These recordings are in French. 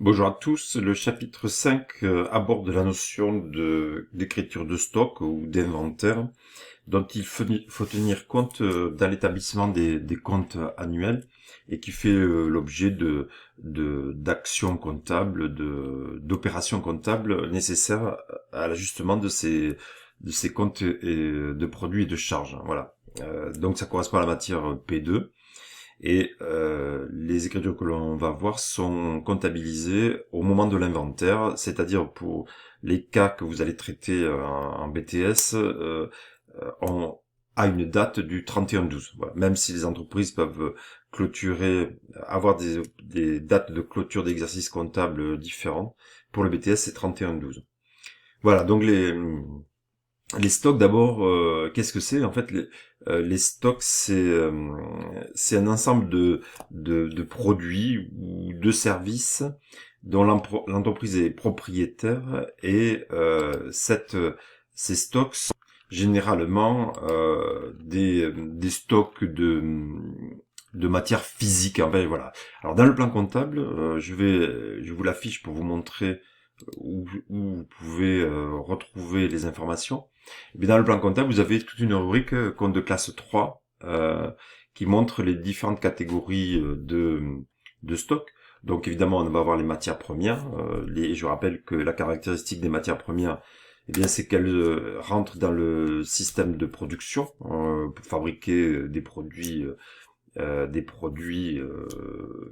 Bonjour à tous, le chapitre 5 aborde la notion d'écriture de stock ou d'inventaire dont il faut tenir compte dans l'établissement des comptes annuels et qui fait l'objet d'actions comptables, d'opérations comptables nécessaires à l'ajustement de ces comptes et de produits et de charges. Voilà. Donc ça correspond à la matière P2. Et les écritures que l'on va voir sont comptabilisées au moment de l'inventaire, c'est-à-dire pour les cas que vous allez traiter en BTS, à une date du 31/12. Voilà. Même si les entreprises peuvent avoir des dates de clôture d'exercice comptable différentes, pour le BTS c'est 31/12. Voilà, donc les stocks d'abord, qu'est-ce que c'est? En fait, les stocks, c'est un ensemble de produits ou de services dont l'entreprise est propriétaire et ces stocks sont généralement des stocks de matière physique. Enfin, voilà. Alors dans le plan comptable, je vous l'affiche pour vous montrer où vous pouvez retrouver les informations. Et bien dans le plan comptable, vous avez toute une rubrique compte de classe 3 qui montre les différentes catégories de stock. Donc évidemment, on va avoir les matières premières. Je rappelle que la caractéristique des matières premières, eh bien, c'est qu'elles rentrent dans le système de production pour fabriquer des produits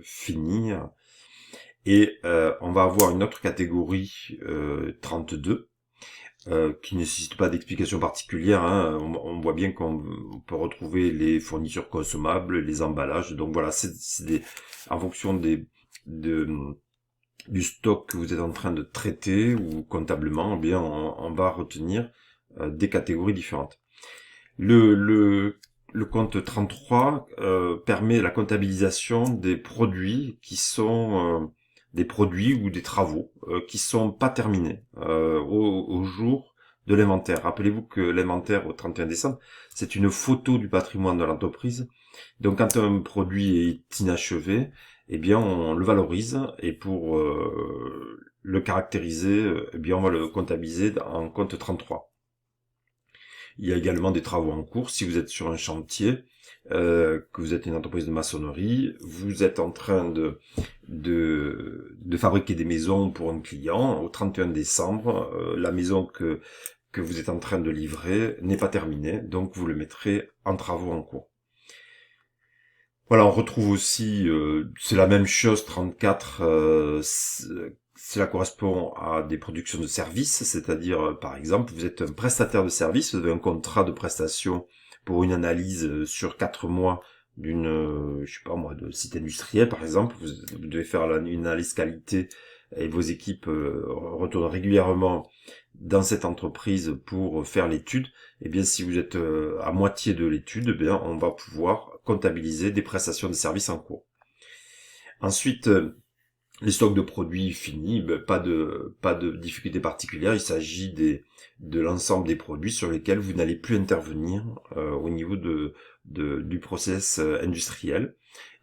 finis. Et on va avoir une autre catégorie 32 qui ne nécessite pas d'explication particulière. Hein. On voit bien qu'on peut retrouver les fournitures consommables, les emballages. Donc voilà, en fonction du stock que vous êtes en train de traiter ou comptablement, eh bien on va retenir des catégories différentes. Le compte 33 permet la comptabilisation des produits qui sont des produits ou des travaux qui sont pas terminés au jour de l'inventaire. Rappelez-vous que l'inventaire au 31 décembre, c'est une photo du patrimoine de l'entreprise. Donc quand un produit est inachevé, eh bien on le valorise et pour le caractériser, eh bien on va le comptabiliser en compte 33. Il y a également des travaux en cours. Si vous êtes sur un chantier, que vous êtes une entreprise de maçonnerie, vous êtes en train de fabriquer des maisons pour un client. Au 31 décembre, la maison que vous êtes en train de livrer n'est pas terminée, donc vous le mettrez en travaux en cours. Voilà, on retrouve aussi, c'est la même chose, 34, cela correspond à des productions de services, c'est-à-dire, par exemple, vous êtes un prestataire de service, vous avez un contrat de prestation pour une analyse sur 4 mois d'une, je sais pas moi, de site industriel, par exemple, vous devez faire une analyse qualité et vos équipes retournent régulièrement dans cette entreprise pour faire l'étude. Et bien, si vous êtes à moitié de l'étude, eh bien, on va pouvoir comptabiliser des prestations de services en cours. Ensuite, les stocks de produits finis, pas de difficulté particulière. Il s'agit de l'ensemble des produits sur lesquels vous n'allez plus intervenir au niveau du process industriel.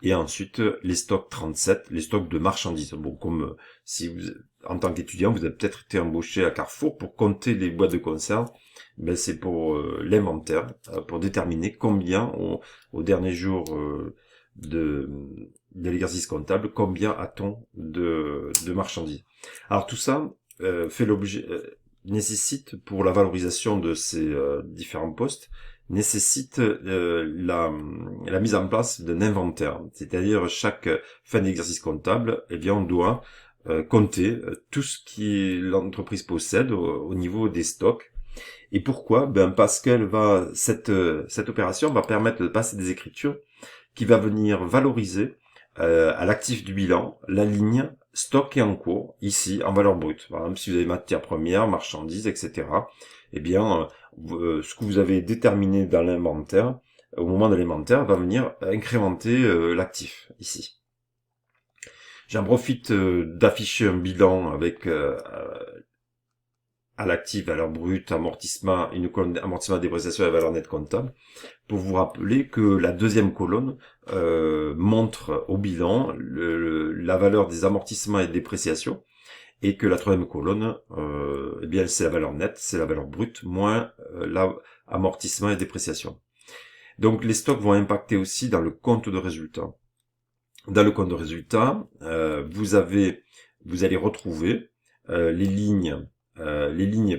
Et ensuite, les stocks 37, les stocks de marchandises. Bon, comme si vous, en tant qu'étudiant, vous avez peut-être été embauché à Carrefour pour compter les boîtes de conserve. Ben, c'est pour l'inventaire, pour déterminer combien, au dernier jour de l'exercice comptable, combien a-t-on de marchandises. Alors tout ça nécessite, pour la valorisation de ces différents postes, nécessite la mise en place d'un inventaire. C'est-à-dire chaque fin d'exercice comptable, eh bien on doit compter tout ce qui l'entreprise possède au niveau des stocks. Et pourquoi? Ben parce cette opération va permettre de passer des écritures qui va venir valoriser à l'actif du bilan la ligne stock et en cours, ici en valeur brute. Par exemple, si vous avez matières premières, marchandises, etc., eh bien, ce que vous avez déterminé dans l'inventaire, au moment de l'inventaire, va venir incrémenter l'actif, ici. J'en profite d'afficher un bilan avec à l'actif, valeur brute, amortissement, une colonne amortissement, dépréciation et valeur nette comptable, pour vous rappeler que la deuxième colonne montre au bilan la valeur des amortissements et dépréciations, et que la troisième colonne, eh bien c'est la valeur nette, c'est la valeur brute, moins l'amortissement et dépréciation. Donc les stocks vont impacter aussi dans le compte de résultat. Dans le compte de résultat, vous allez retrouver les lignes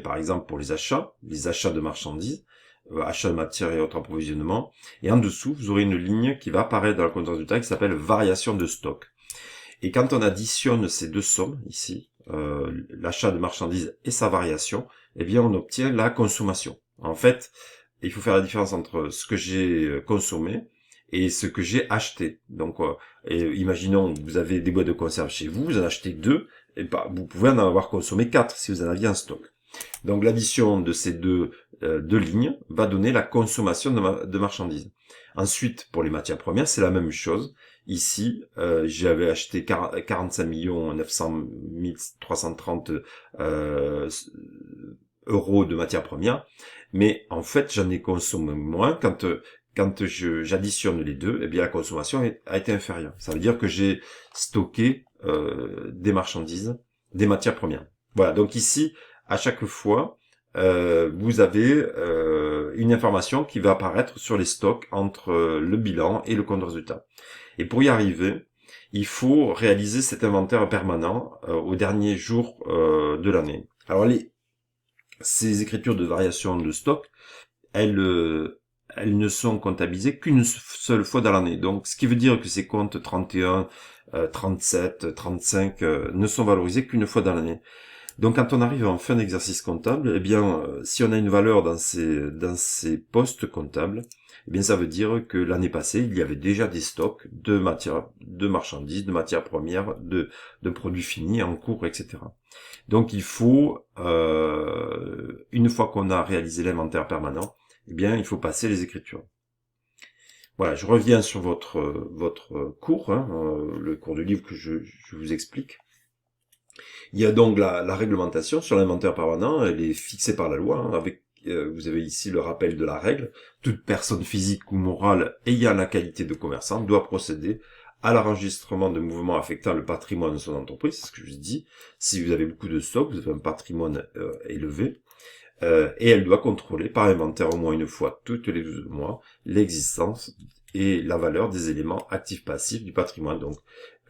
par exemple pour les achats de marchandises, achats de matières et autres approvisionnements, et en dessous vous aurez une ligne qui va apparaître dans le compte de résultat qui s'appelle variation de stock. Et quand on additionne ces deux sommes ici, l'achat de marchandises et sa variation, eh bien on obtient la consommation. En fait, il faut faire la différence entre ce que j'ai consommé et ce que j'ai acheté. Donc, imaginons que vous avez des boîtes de conserve chez vous, vous en achetez 2, et vous pouvez en avoir consommé 4 si vous en aviez en stock. Donc l'addition de ces deux lignes va donner la consommation de marchandises. Ensuite, pour les matières premières, c'est la même chose. Ici, j'avais acheté 45 900 330 euros de matières premières, mais en fait, j'en ai consommé moins quand j'additionne les deux, eh bien la consommation a été inférieure. Ça veut dire que j'ai stocké des marchandises, des matières premières. Voilà, donc ici, à chaque fois, vous avez une information qui va apparaître sur les stocks entre le bilan et le compte de résultat. Et pour y arriver, il faut réaliser cet inventaire permanent au dernier jour de l'année. Alors ces écritures de variation de stock, elles ne sont comptabilisées qu'une seule fois dans l'année. Donc, ce qui veut dire que ces comptes 31, 37, 35 ne sont valorisés qu'une fois dans l'année. Donc, quand on arrive en fin d'exercice comptable, eh bien, si on a une valeur dans ces postes comptables, eh bien, ça veut dire que l'année passée, il y avait déjà des stocks de marchandises, de matières premières, de produits finis en cours, etc. Donc, il faut, une fois qu'on a réalisé l'inventaire permanent, eh bien, il faut passer les écritures. Voilà, je reviens sur votre cours, le cours du livre que je vous explique. Il y a donc la réglementation sur l'inventaire permanent, elle est fixée par la loi, avec vous avez ici le rappel de la règle. Toute personne physique ou morale ayant la qualité de commerçant doit procéder à l'enregistrement de mouvements affectant le patrimoine de son entreprise, c'est ce que je vous dis. Si vous avez beaucoup de stocks, vous avez un patrimoine élevé, et elle doit contrôler par inventaire au moins une fois toutes les 12 mois l'existence et la valeur des éléments actifs-passifs du patrimoine. Donc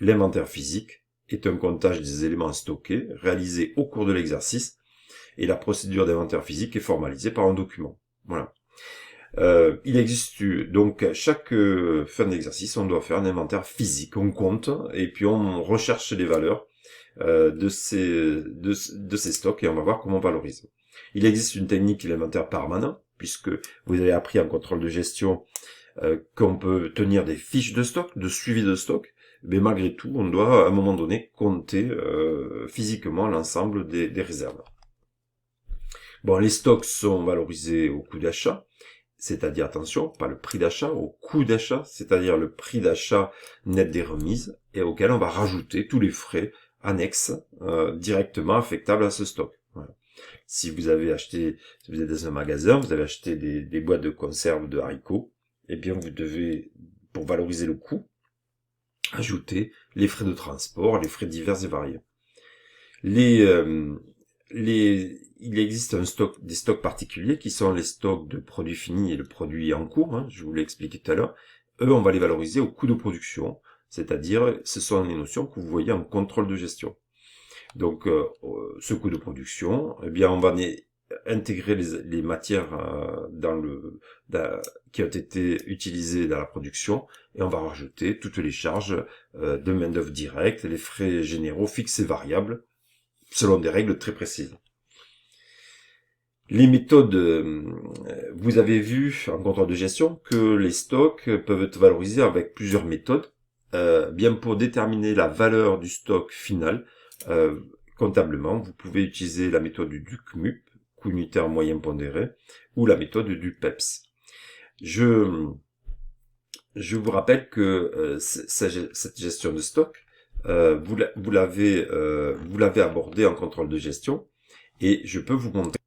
l'inventaire physique est un comptage des éléments stockés réalisé au cours de l'exercice, et la procédure d'inventaire physique est formalisée par un document. Voilà. Il existe donc à chaque fin d'exercice, on doit faire un inventaire physique. On compte et puis on recherche les valeurs de ces stocks et on va voir comment on valorise. Il existe une technique qui est l'inventaire permanent, puisque vous avez appris en contrôle de gestion qu'on peut tenir des fiches de stock, de suivi de stock, mais malgré tout, on doit à un moment donné compter physiquement l'ensemble des réserves. Bon, les stocks sont valorisés au coût d'achat, c'est-à-dire, attention, pas le prix d'achat, au coût d'achat, c'est-à-dire le prix d'achat net des remises, et auquel on va rajouter tous les frais annexes directement affectables à ce stock. Voilà. Si vous êtes dans un magasin, vous avez acheté des boîtes de conserve de haricots, eh bien vous devez, pour valoriser le coût, ajouter les frais de transport, les frais divers et variés. Il existe des stocks particuliers qui sont les stocks de produits finis et le produit en cours, je vous l'ai expliqué tout à l'heure. Eux, on va les valoriser au coût de production, c'est-à-dire ce sont les notions que vous voyez en contrôle de gestion. Donc ce coût de production, eh bien on va intégrer les matières qui ont été utilisées dans la production, et on va rajouter toutes les charges de main-d'œuvre directe, les frais généraux fixes et variables, selon des règles très précises. Les méthodes, vous avez vu en contrôle de gestion que les stocks peuvent être valorisés avec plusieurs méthodes. Bien pour déterminer la valeur du stock final, comptablement, vous pouvez utiliser la méthode du CMUP, coût unitaire moyen pondéré, ou la méthode du PEPS. Je vous rappelle que cette gestion de stock, vous l'avez abordée en contrôle de gestion, Et je peux vous montrer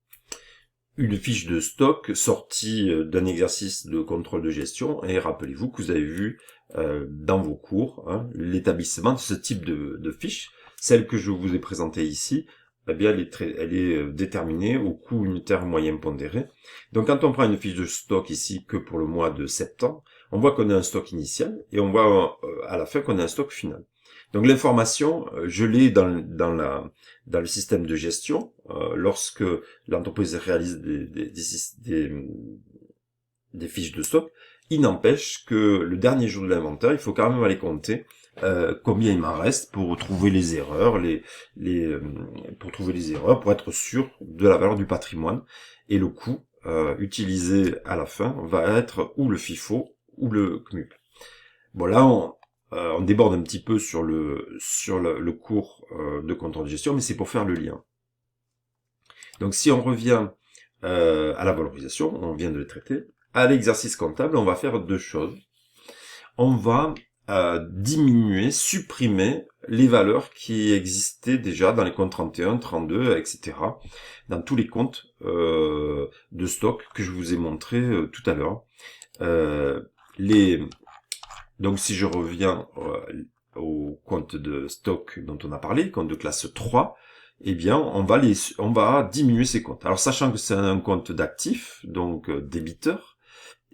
une fiche de stock sortie d'un exercice de contrôle de gestion. Et rappelez-vous que vous avez vu dans vos cours l'établissement de ce type de fiche. Celle que je vous ai présentée ici, eh bien, elle est déterminée au coût unitaire moyen pondéré. Donc quand on prend une fiche de stock ici que pour le mois de septembre, on voit qu'on a un stock initial et on voit à la fin qu'on a un stock final. Donc l'information, je l'ai dans le système de gestion lorsque l'entreprise réalise des fiches de stock. Il n'empêche que le dernier jour de l'inventaire, il faut quand même aller compter combien il m'en reste pour trouver les erreurs, pour être sûr de la valeur du patrimoine. Et le coût utilisé à la fin va être ou le FIFO ou le CMUP. Bon, là, on déborde un petit peu sur le cours de contrôle de gestion, mais c'est pour faire le lien. Donc si on revient à la valorisation, on vient de le traiter, à l'exercice comptable, on va faire deux choses. On va diminuer, supprimer les valeurs qui existaient déjà dans les comptes 31, 32, etc. Dans tous les comptes de stock que je vous ai montré tout à l'heure. Donc si je reviens au compte de stock dont on a parlé, compte de classe 3, eh bien on va diminuer ces comptes. Alors sachant que c'est un compte d'actifs, donc débiteur,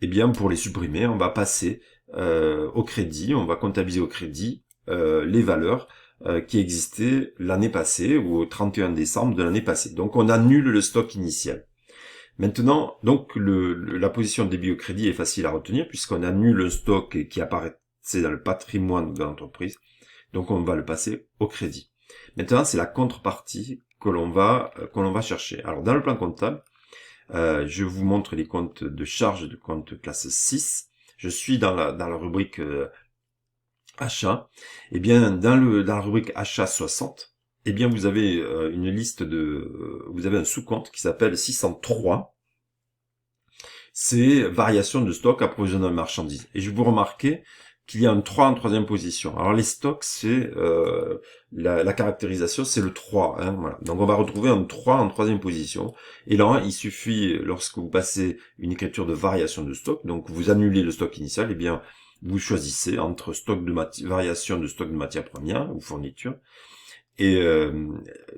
eh bien pour les supprimer, on va passer au crédit, on va comptabiliser au crédit les valeurs qui existaient l'année passée ou au 31 décembre de l'année passée. Donc on annule le stock initial. Maintenant, donc la position de débit au crédit est facile à retenir puisqu'on annule le stock qui apparaissait dans le patrimoine de l'entreprise. Donc on va le passer au crédit. Maintenant, c'est la contrepartie que l'on va chercher. Alors dans le plan comptable, je vous montre les comptes de charge de compte classe 6. Je suis dans la rubrique achat. Eh bien, dans la rubrique achat 60, eh bien, vous avez une liste vous avez un sous-compte qui s'appelle 603. C'est variation de stock, approvisionnement de marchandises. Et je vous remarquez qu'il y a un 3 en troisième position. Alors les stocks, c'est la caractérisation, c'est le 3. Voilà. Donc on va retrouver un 3 en troisième position. Et là, il suffit, lorsque vous passez une écriture de variation de stock, donc vous annulez le stock initial, eh bien vous choisissez entre variation de stock de matières premières ou fournitures, et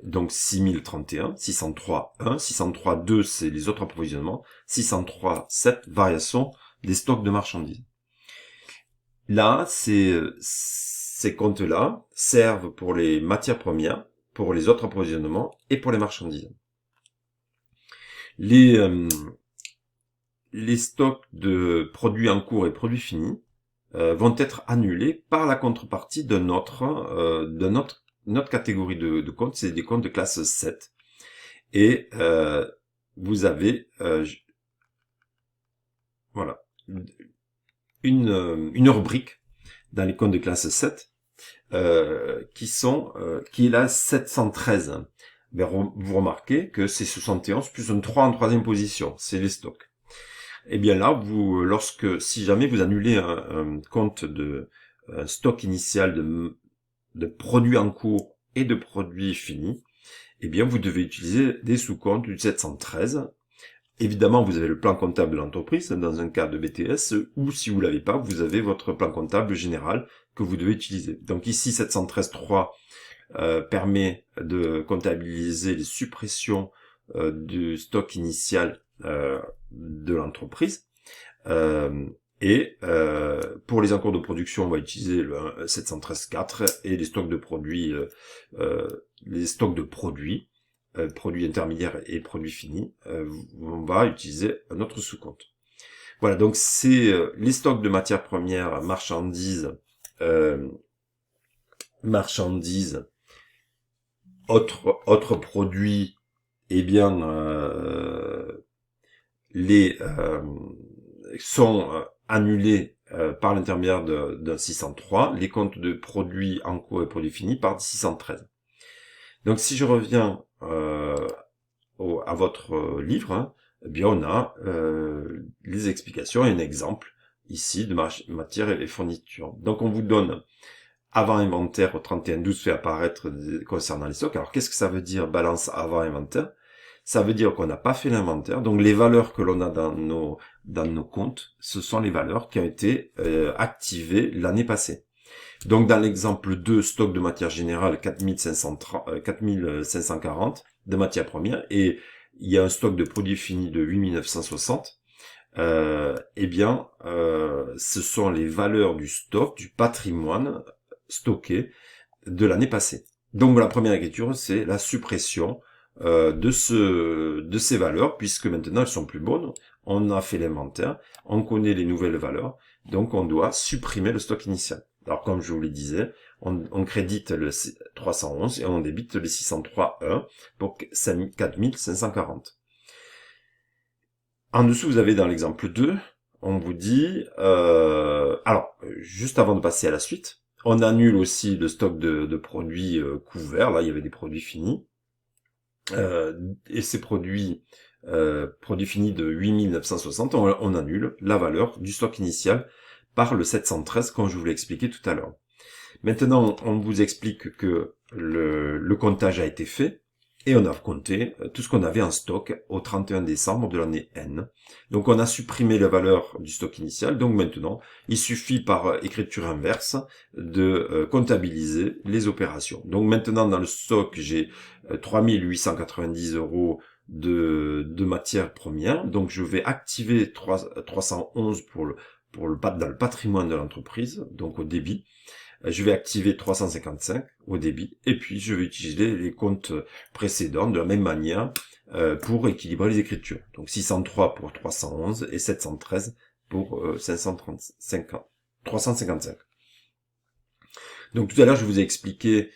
donc 6031, 603, 1, 603, 2, c'est les autres approvisionnements, 603, 7, variation des stocks de marchandises. Là, ces comptes-là servent pour les matières premières, pour les autres approvisionnements et pour les marchandises. Les stocks de produits en cours et produits finis vont être annulés par la contrepartie de notre catégorie de comptes, c'est des comptes de classe 7. Et vous avez voilà une rubrique dans les comptes de classe 7 qui est la 713. Mais vous remarquez que c'est 71 plus un 3 en troisième position, c'est les stocks. Et bien là, si jamais vous annulez un compte un stock initial de produits en cours et de produits finis, eh bien vous devez utiliser des sous-comptes du 713. Évidemment, vous avez le plan comptable de l'entreprise dans un cas de BTS, ou si vous l'avez pas, vous avez votre plan comptable général que vous devez utiliser. Donc ici, 713.3 permet de comptabiliser les suppressions du stock initial de l'entreprise. Et pour les encours de production, on va utiliser le 713.4 et les stocks de produits, produits intermédiaires et produits finis, on va utiliser un autre sous-compte. Voilà, donc c'est les stocks de matières premières, marchandises, autres produits, eh bien sont annulés par l'intermédiaire d'un 603, les comptes de produits en cours et produits finis par 613. Donc si je reviens à votre livre, eh bien on a les explications et un exemple ici de matière et fournitures. Donc on vous donne avant inventaire au 31/12 fait apparaître concernant les stocks. Alors qu'est-ce que ça veut dire balance avant inventaire? ça veut dire qu'on n'a pas fait l'inventaire. Donc les valeurs que l'on a dans nos comptes, ce sont les valeurs qui ont été activées l'année passée. Donc dans l'exemple 2, stock de matière générale 4540 de matières premières, et il y a un stock de produits finis de 8960, eh bien, ce sont les valeurs du stock, du patrimoine stocké de l'année passée. Donc la première écriture, c'est la suppression de ces valeurs, puisque maintenant elles sont plus bonnes. On a fait l'inventaire, on connaît les nouvelles valeurs, donc on doit supprimer le stock initial. Alors comme je vous le disais, on crédite le 311 et on débite les 603.1 pour 4540. En dessous, vous avez dans l'exemple 2, on vous dit... alors, juste avant de passer à la suite, on annule aussi le stock de produits couverts. Là, il y avait des produits finis. Et ces produits finis de 8960, on annule la valeur du stock initial par le 713, comme je vous l'ai expliqué tout à l'heure. Maintenant, on vous explique que le comptage a été fait. Et on a compté tout ce qu'on avait en stock au 31 décembre de l'année N. Donc on a supprimé la valeur du stock initial. Donc maintenant, il suffit par écriture inverse de comptabiliser les opérations. Donc maintenant dans le stock, j'ai 3890 € de matières premières. Donc je vais activer 311 dans le patrimoine de l'entreprise, donc au débit. Je vais activer 355 au débit, et puis je vais utiliser les comptes précédents de la même manière pour équilibrer les écritures. Donc 603 pour 311 et 713 pour 355. Donc tout à l'heure, je vous ai expliqué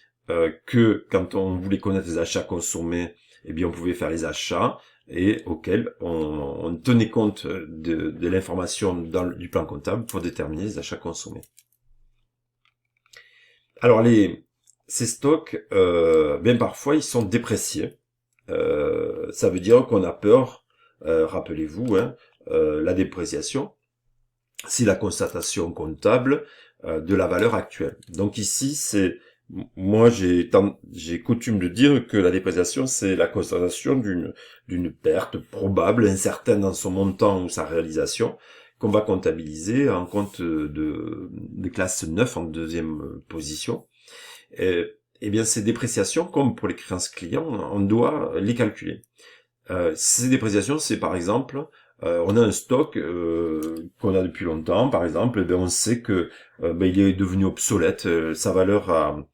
que quand on voulait connaître les achats consommés, eh bien on pouvait faire les achats et auxquels on tenait compte de l'information du plan comptable pour déterminer les achats consommés. Alors ces stocks, bien parfois ils sont dépréciés. Ça veut dire qu'on a peur. Rappelez-vous, la dépréciation, c'est la constatation comptable de la valeur actuelle. Donc ici, moi j'ai coutume de dire que la dépréciation, c'est la constatation d'une perte probable, incertaine dans son montant ou sa réalisation, qu'on va comptabiliser en compte de classe 9 en deuxième position. Et bien ces dépréciations, comme pour les créances clients, on doit les calculer. Ces dépréciations, c'est par exemple, on a un stock qu'on a depuis longtemps, par exemple, et bien on sait que il est devenu obsolète, sa valeur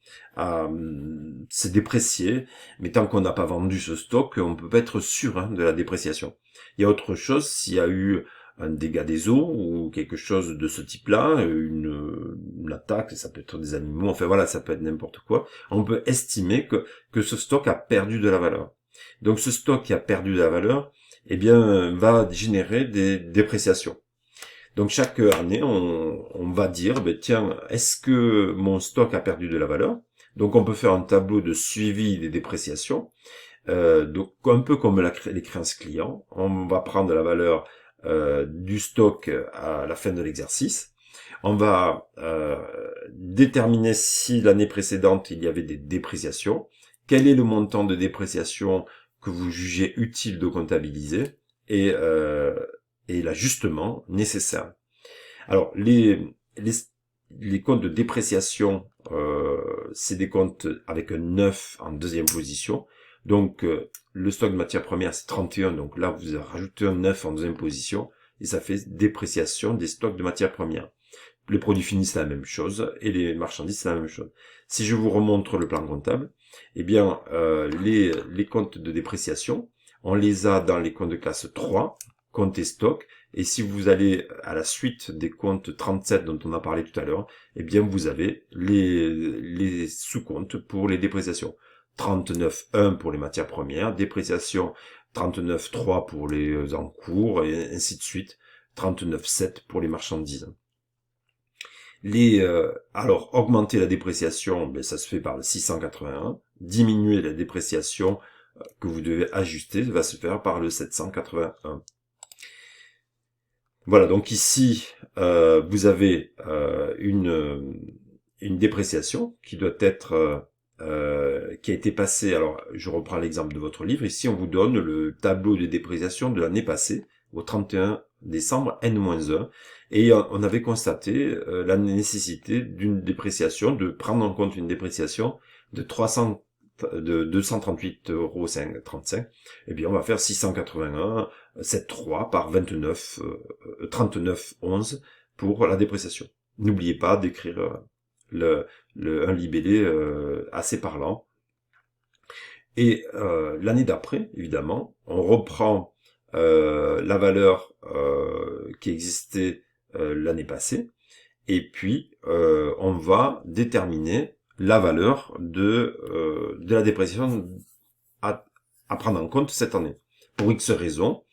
s'est dépréciée, mais tant qu'on n'a pas vendu ce stock, on peut pas être sûr de la dépréciation. Il y a autre chose, s'il y a eu un dégât des eaux ou quelque chose de ce type-là, une attaque, ça peut être des animaux, enfin voilà, ça peut être n'importe quoi, on peut estimer que ce stock a perdu de la valeur. Donc ce stock qui a perdu de la valeur, eh bien, va générer des dépréciations. Donc chaque année, on va dire, tiens, est-ce que mon stock a perdu de la valeur? Donc on peut faire un tableau de suivi des dépréciations, donc un peu comme les créances clients. On va prendre la valeur du stock à la fin de l'exercice. On va déterminer si l'année précédente il y avait des dépréciations. Quel est le montant de dépréciation que vous jugez utile de comptabiliser et l'ajustement nécessaire. Alors les comptes de dépréciation, c'est des comptes avec un 9 en deuxième position. Donc le stock de matières premières c'est 31, donc là vous rajoutez un 9 en deuxième position et ça fait dépréciation des stocks de matières premières. Les produits finis c'est la même chose et les marchandises c'est la même chose. Si je vous remontre le plan comptable, eh bien les comptes de dépréciation, on les a dans les comptes de classe 3, compte et stock, et si vous allez à la suite des comptes 37 dont on a parlé tout à l'heure, eh bien vous avez les sous-comptes pour les dépréciations. 39.1 pour les matières premières, dépréciation 39.3 pour les encours, et ainsi de suite, 39.7 pour les marchandises. Alors, augmenter la dépréciation, ça se fait par le 681. Diminuer la dépréciation que vous devez ajuster va se faire par le 781. Voilà, donc ici, vous avez une dépréciation qui doit être qui a été passé, alors je reprends l'exemple de votre livre, ici on vous donne le tableau de dépréciation de l'année passée, au 31 décembre N-1, et on avait constaté la nécessité d'une dépréciation, de prendre en compte une dépréciation de 238,35 €, eh bien on va faire 681,73 par 29, 39,11 pour la dépréciation. N'oubliez pas d'écrire un libellé assez parlant. Et l'année d'après, évidemment, on reprend la valeur qui existait l'année passée, et puis on va déterminer la valeur de la dépréciation à prendre en compte cette année. Pour X raisons,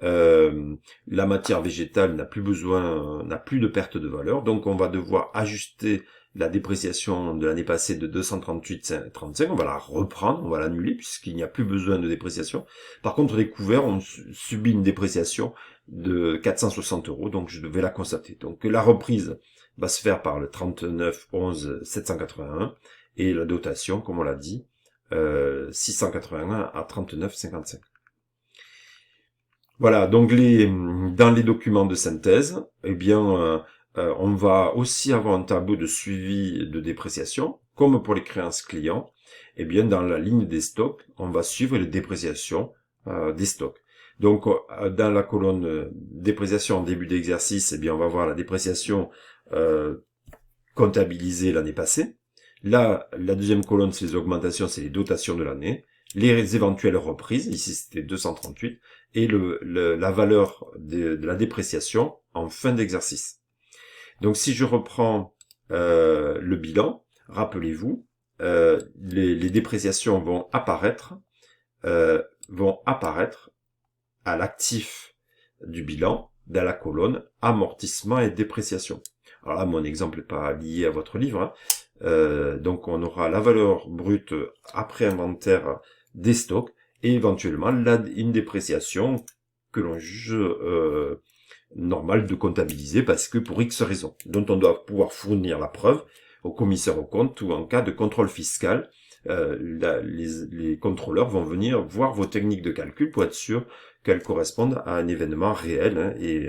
la matière végétale n'a plus de perte de valeur, donc on va devoir ajuster la dépréciation de l'année passée de 238,35, on va la reprendre, on va l'annuler puisqu'il n'y a plus besoin de dépréciation. Par contre, les couverts ont subi une dépréciation de 460 €, donc je devais la constater. Donc la reprise va se faire par le 39,11,781 et la dotation, comme on l'a dit, 681 à 39,55. Voilà, donc dans les documents de synthèse, eh bien, on va aussi avoir un tableau de suivi de dépréciation, comme pour les créances clients. Eh bien, dans la ligne des stocks, on va suivre les dépréciations des stocks. Donc, dans la colonne dépréciation en début d'exercice, eh bien, on va voir la dépréciation comptabilisée l'année passée. Là, la deuxième colonne, c'est les augmentations, c'est les dotations de l'année. Les éventuelles reprises, ici c'était 238, et la valeur de la dépréciation en fin d'exercice. Donc si je reprends le bilan, rappelez-vous, les dépréciations vont apparaître à l'actif du bilan dans la colonne amortissement et dépréciation. Alors là, mon exemple n'est pas lié à votre livre, hein. Donc on aura la valeur brute après inventaire des stocks et éventuellement une dépréciation que l'on juge normal de comptabiliser parce que pour X raisons, dont on doit pouvoir fournir la preuve au commissaire aux comptes ou en cas de contrôle fiscal. Les contrôleurs vont venir voir vos techniques de calcul pour être sûr qu'elles correspondent à un événement réel, hein, et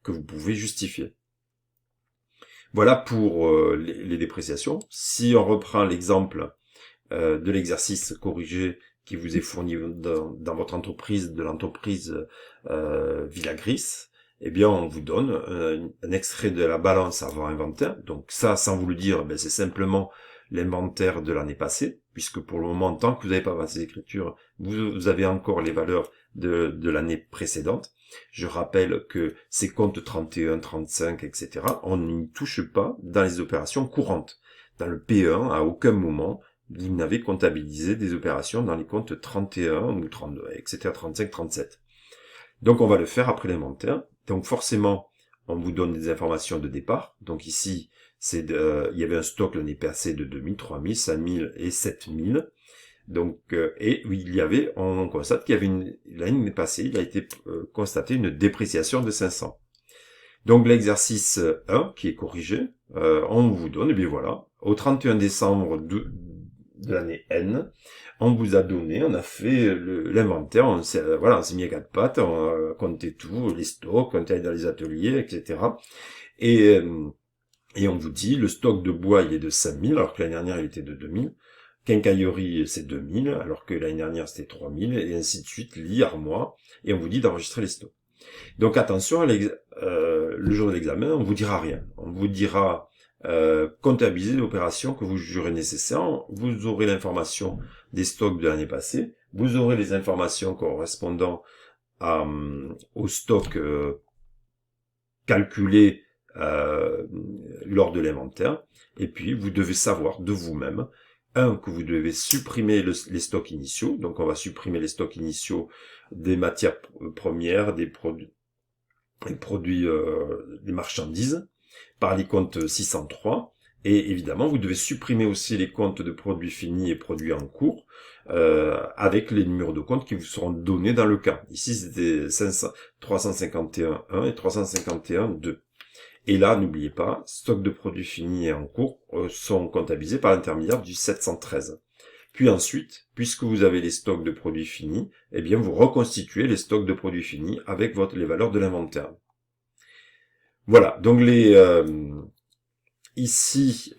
que vous pouvez justifier. Voilà pour les dépréciations. Si on reprend l'exemple de l'exercice corrigé qui vous est fourni dans votre entreprise, de l'entreprise Villagris, eh bien on vous donne un extrait de la balance avant inventaire. Donc ça, sans vous le dire, c'est simplement l'inventaire de l'année passée, puisque pour le moment, tant que vous n'avez pas passé l'écriture, vous avez encore les valeurs de l'année précédente. Je rappelle que ces comptes 31, 35, etc., on n'y touche pas dans les opérations courantes. Dans le P1, à aucun moment, vous n'avez comptabilisé des opérations dans les comptes 31 ou 32, etc., 35, 37. Donc on va le faire après l'inventaire. Donc forcément, on vous donne des informations de départ. Donc ici, il y avait un stock l'année passée de 2000, 3000, 5000 et 7000. Donc, on constate qu'il y avait l'année passée, il a été constaté une dépréciation de 500. Donc l'exercice 1 qui est corrigé, on vous donne, et bien voilà, au 31 décembre de l'année N, on vous a donné, on a fait l'inventaire, on s'est mis à quatre pattes, on a compté tout, les stocks, on est allé dans les ateliers, etc. Et on vous dit, le stock de bois, il est de 5000, alors que l'année dernière, il était de 2000. Quincaillerie, c'est 2000, alors que l'année dernière, c'était 3000, et ainsi de suite, lit, armoire, et on vous dit d'enregistrer les stocks. Donc attention, le jour de l'examen, on vous dira rien. On vous dira comptabiliser l'opération que vous jugerez nécessaire. Vous aurez l'information des stocks de l'année passée. Vous aurez les informations correspondant au stock calculé lors de l'inventaire. Et puis, vous devez savoir de vous-même, que vous devez supprimer les stocks initiaux. Donc, on va supprimer les stocks initiaux des matières premières, des marchandises, par les comptes 603. Et évidemment, vous devez supprimer aussi les comptes de produits finis et produits en cours, avec les numéros de compte qui vous seront donnés dans le cas. Ici, c'était 351.1 et 351.2. Et là, n'oubliez pas, stock de produits finis et en cours sont comptabilisés par l'intermédiaire du 713. Puis ensuite, puisque vous avez les stocks de produits finis, eh bien vous reconstituez les stocks de produits finis avec les valeurs de l'inventaire. Voilà, donc ici,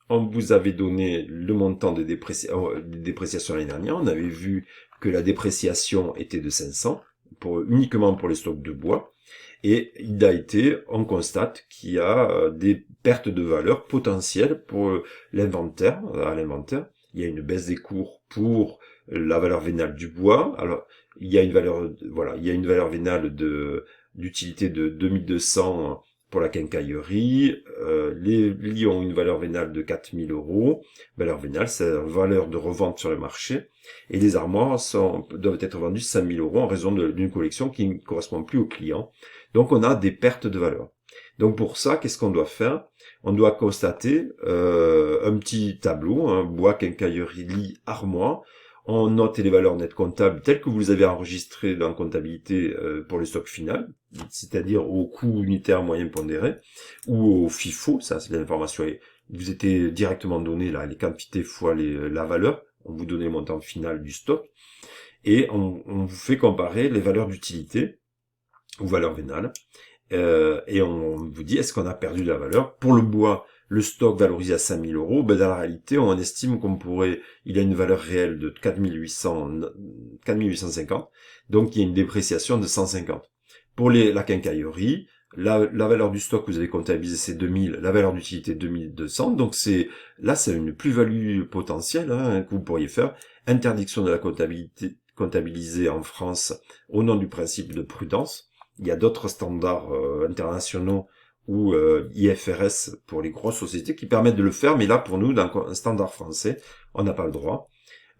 on vous avait donné le montant des dépréciations l'année dernière. On avait vu que la dépréciation était de 500, uniquement pour les stocks de bois. Et on constate qu'il y a des pertes de valeur potentielles pour l'inventaire. À l'inventaire, il y a une baisse des cours pour la valeur vénale du bois. Alors, il y a une valeur, voilà, il y a une valeur vénale d'utilité de 2200 pour la quincaillerie. Les lits ont une valeur vénale de 4000 €. Valeur vénale, c'est la valeur de revente sur le marché. Et les armoires doivent être vendues 5000 € en raison d'une collection qui ne correspond plus au client. Donc on a des pertes de valeur. Donc pour ça, qu'est-ce qu'on doit faire? On doit constater un petit tableau, bois, quincaillerie, lit, armoire. On note les valeurs nettes comptables telles que vous les avez enregistrées dans la comptabilité pour les stocks finales, c'est-à-dire au coût unitaire moyen pondéré, ou au FIFO, ça c'est l'information, vous était directement donné là, les quantités fois la valeur, on vous donne le montant final du stock, et on vous fait comparer les valeurs d'utilité, ou valeur vénale, et on vous dit est-ce qu'on a perdu de la valeur. Pour le bois, le stock valorisé à 5000 €, ben dans la réalité, on estime il a une valeur réelle de 4850, donc il y a une dépréciation de 150. Pour la quincaillerie, la valeur du stock que vous avez comptabilisé, c'est 2000, la valeur d'utilité 2200, donc c'est une plus-value potentielle que vous pourriez faire. Interdiction de la comptabiliser en France au nom du principe de prudence. Il y a d'autres standards internationaux ou IFRS pour les grosses sociétés qui permettent de le faire, mais là pour nous, dans un standard français, on n'a pas le droit.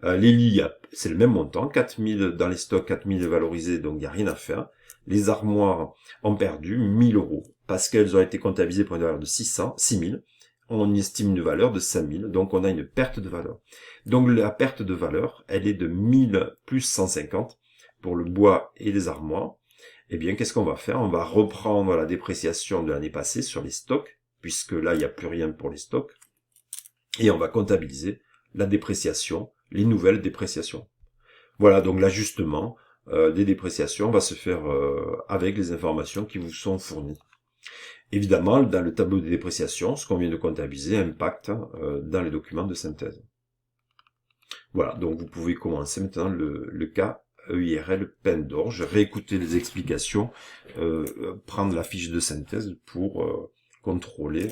Les lits, c'est le même montant, 4000 dans les stocks, 4000 valorisés, donc il n'y a rien à faire. Les armoires ont perdu 1000 € parce qu'elles ont été comptabilisées pour une valeur de 6000. On estime une valeur de 5000, donc on a une perte de valeur. Donc la perte de valeur, elle est de 1000 plus 150 pour le bois et les armoires. Eh bien, qu'est-ce qu'on va faire? On va reprendre la dépréciation de l'année passée sur les stocks, puisque là, il n'y a plus rien pour les stocks. Et on va comptabiliser la dépréciation, les nouvelles dépréciations. Voilà, donc l'ajustement des dépréciations va se faire avec les informations qui vous sont fournies. Évidemment, dans le tableau des dépréciations, ce qu'on vient de comptabiliser impacte dans les documents de synthèse. Voilà, donc vous pouvez commencer maintenant le cas EIRL peine d'orge, réécouter les explications, prendre la fiche de synthèse pour contrôler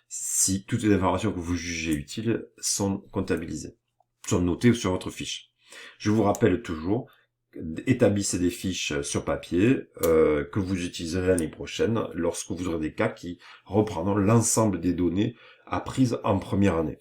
si toutes les informations que vous jugez utiles sont comptabilisées, sont notées sur votre fiche. Je vous rappelle toujours, établissez des fiches sur papier que vous utiliserez l'année prochaine lorsque vous aurez des cas qui reprendront l'ensemble des données apprises en première année.